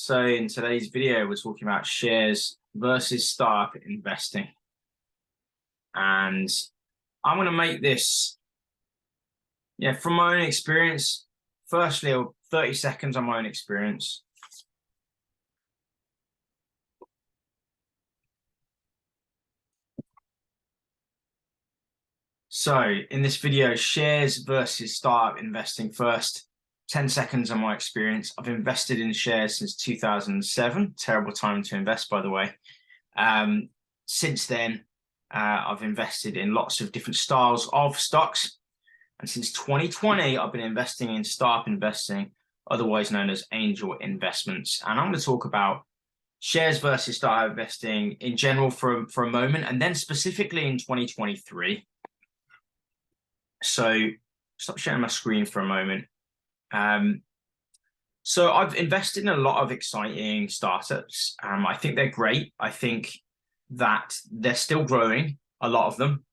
So in today's video, we're talking about shares versus startup investing. And I'm going to make this, from my own experience. Firstly, 30 seconds on my own experience. So in this video, shares versus startup investing first. 10 seconds on my experience. I've invested in shares since 2007. Terrible time to invest, by the way. Since then, I've invested in lots of different styles of stocks. And since 2020, I've been investing in startup investing, otherwise known as angel investments. And I'm going to talk about shares versus startup investing in general for a moment, and then specifically in 2023. So stop sharing my screen for a moment. So I've invested in a lot of exciting startups. I think they're great. I think that they're still growing, a lot of them.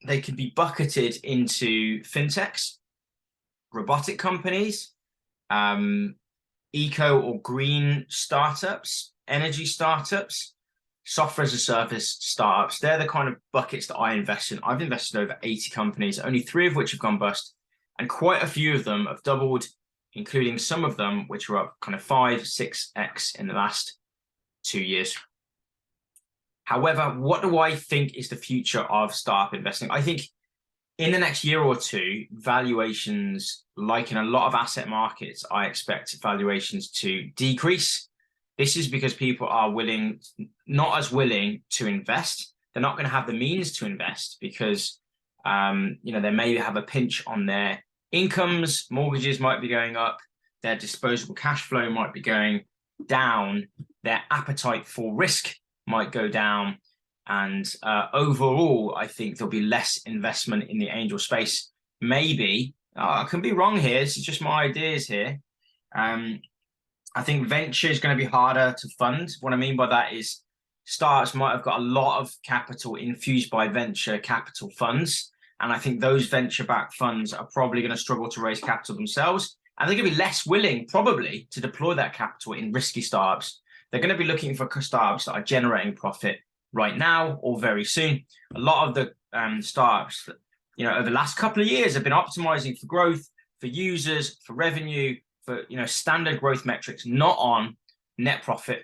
They could be bucketed into fintechs, robotic companies, eco or green startups, energy startups, software as a service startups. They're the kind of buckets that I invest in. I've invested in over 80 companies, only 3 of which have gone bust, and quite a few of them have doubled, including some of them which are up kind of 5-6x in the last 2 years. However, what do I think is the future of startup investing? I think in the next year or two, valuations, like in a lot of asset markets, I expect valuations to decrease. This is because people are not as willing to invest. They're not going to have the means to invest because they may have a pinch on their incomes. Mortgages might be going up. Their disposable cash flow might be going down. Their appetite for risk might go down. And overall, I think there'll be less investment in the angel space. Maybe, I can be wrong here. This is just my ideas here. I think venture is going to be harder to fund. What I mean by that is startups might have got a lot of capital infused by venture capital funds. And I think those venture-backed funds are probably going to struggle to raise capital themselves. And they're going to be less willing, probably, to deploy that capital in risky startups. They're going to be looking for startups that are generating profit right now or very soon. A lot of the startups, over the last couple of years have been optimizing for growth, for users, for revenue, for standard growth metrics, not on net profit,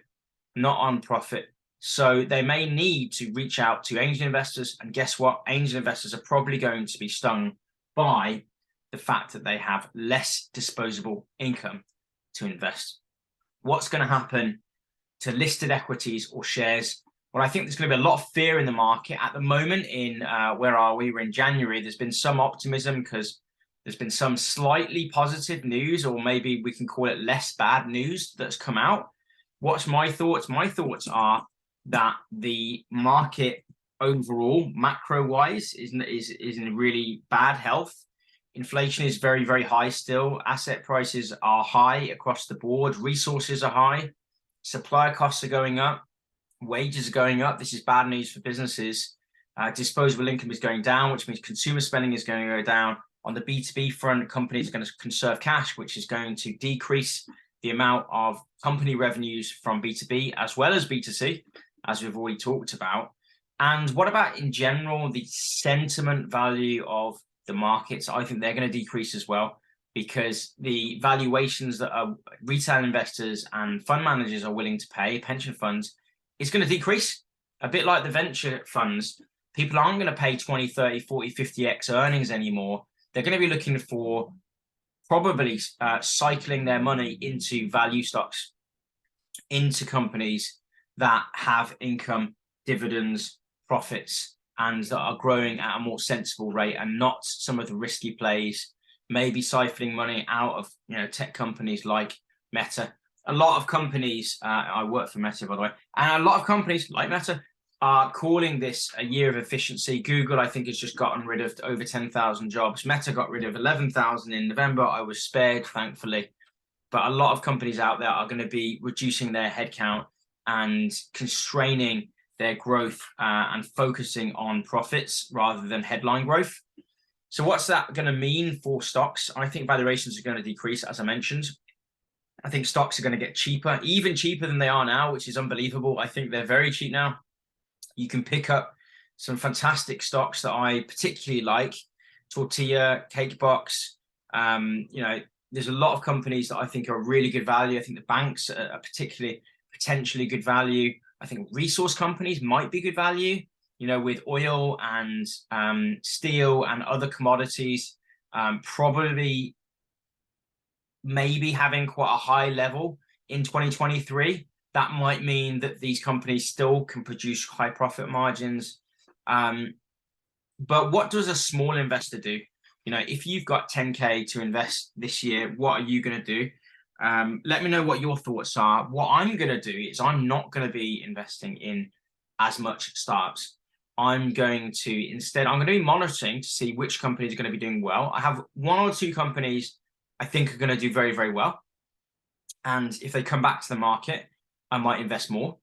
not on profit. So they may need to reach out to angel investors, and guess what? Angel investors are probably going to be stung by the fact that they have less disposable income to invest. What's going to happen to listed equities or shares? Well, I think there's going to be a lot of fear in the market at the moment. Where are we? We're in January. There's been some optimism because there's been some slightly positive news, or maybe we can call it less bad news that's come out. What's my thoughts? My thoughts are that the market overall, macro-wise, is in really bad health. Inflation is very, very high still. Asset prices are high across the board. Resources are high. Supplier costs are going up. Wages are going up. This is bad news for businesses. Disposable income is going down, which means consumer spending is going to go down. On the B2B front, companies are going to conserve cash, which is going to decrease the amount of company revenues from B2B as well as B2C, as we've already talked about. And what about in general, the sentiment value of the markets? I think they're going to decrease as well, because the valuations that retail investors and fund managers are willing to pay, pension funds, is going to decrease. A bit like the venture funds, people aren't going to pay 20, 30, 40, 50x earnings anymore. They're going to be looking for probably cycling their money into value stocks, into companies that have income, dividends, profits, and that are growing at a more sensible rate, and not some of the risky plays, maybe siphoning money out of tech companies like Meta. A lot of companies, I work for Meta, by the way, and a lot of companies like Meta are calling this a year of efficiency. Google, I think, has just gotten rid of over 10,000 jobs. Meta got rid of 11,000 in November. I was spared, thankfully. But a lot of companies out there are going to be reducing their headcount and constraining their growth and focusing on profits rather than headline growth. So what's that going to mean for stocks? I think valuations are going to decrease, as I mentioned. I think stocks are going to get cheaper, even cheaper than they are now, which is unbelievable. I think they're very cheap now. You can pick up some fantastic stocks that I particularly like. Tortilla, Cakebox. There's a lot of companies that I think are really good value. I think the banks are potentially good value. I think resource companies might be good value, with oil and steel and other commodities, probably maybe having quite a high level in 2023. That might mean that these companies still can produce high profit margins. But what does a small investor do? If you've got 10K to invest this year, what are you going to do? Let me know what your thoughts are. What I'm going to do is I'm not going to be investing in as much startups. I'm going to be monitoring to see which companies are going to be doing well. I have one or two companies I think are going to do very, very well. And if they come back to the market, I might invest more.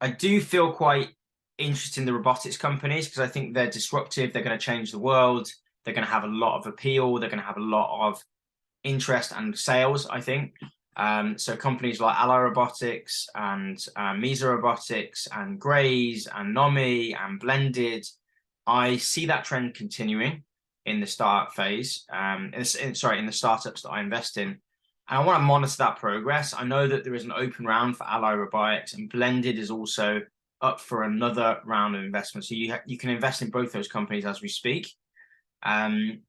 I do feel quite interested in the robotics companies because I think they're disruptive. They're going to change the world. They're going to have a lot of appeal. They're going to have a lot of interest and sales, I think. So companies like Ally Robotics and Misa Robotics and Graze and Nomi and Blended, I see that trend continuing in the startup phase, in the startups that I invest in. And I want to monitor that progress. I know that there is an open round for Ally Robotics, and Blended is also up for another round of investment. So you can invest in both those companies as we speak. I'm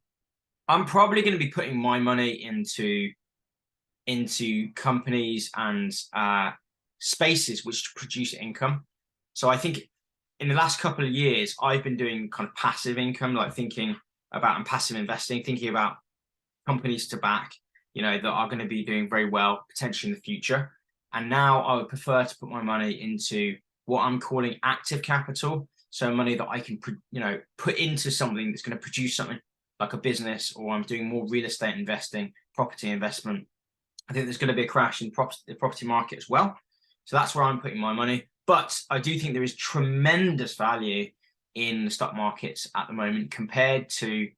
probably going to be putting my money into companies and spaces which produce income. So I think in the last couple of years, I've been doing kind of passive income, like thinking about and passive investing, thinking about companies to back, that are going to be doing very well potentially in the future. And now I would prefer to put my money into what I'm calling active capital. So money that I can, put into something that's going to produce something like a business, or I'm doing more real estate investing, property investment. I think there's going to be a crash in the property market as well. So that's where I'm putting my money. But I do think there is tremendous value in the stock markets at the moment compared to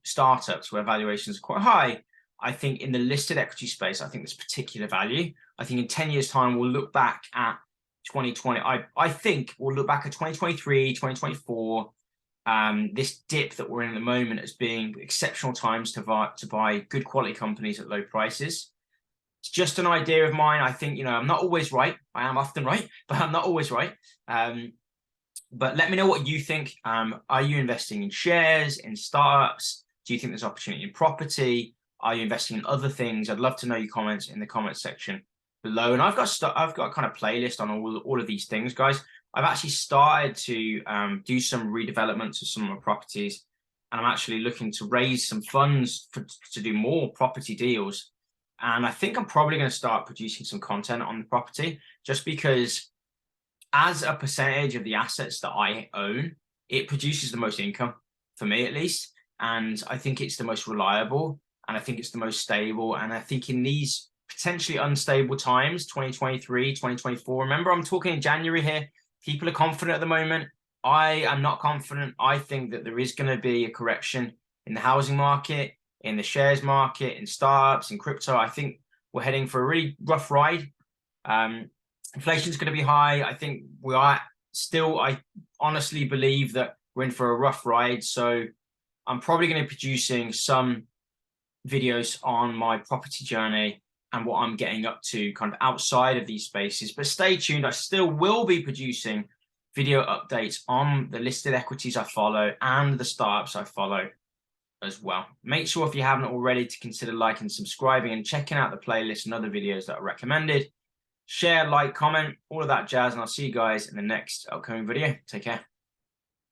startups where valuations are quite high. I think in the listed equity space, I think there's particular value. I think in 10 years' time, we'll look back at 2020. I think we'll look back at 2023, 2024, this dip that we're in at the moment as being exceptional times to buy good quality companies at low prices. It's just an idea of mine. I think, I'm not always right. I am often right, but I'm not always right. But let me know what you think. Are you investing in shares, in startups? Do you think there's opportunity in property? Are you investing in other things? I'd love to know your comments in the comments section below. And I've got kind of playlist on all of these things, guys. I've actually started to do some redevelopments of some of my properties, and I'm actually looking to raise some funds to do more property deals. And I think I'm probably going to start producing some content on the property, just because as a percentage of the assets that I own, it produces the most income for me, at least. And I think it's the most reliable, and I think it's the most stable. And I think in these potentially unstable times, 2023, 2024, remember, I'm talking in January here. People are confident at the moment. I am not confident. I think that there is going to be a correction in the housing market, in the shares market, in startups, in crypto. I think we're heading for a really rough ride. Inflation is going to be high. I think we are still, I honestly believe that we're in for a rough ride. So I'm probably going to be producing some videos on my property journey and what I'm getting up to kind of outside of these spaces. But stay tuned. I still will be producing video updates on the listed equities I follow and the startups I follow as well. Make sure, if you haven't already, to consider liking, subscribing, and checking out the playlist and other videos that are recommended. Share, like, comment, all of that jazz, and I'll see you guys in the next upcoming video. Take care.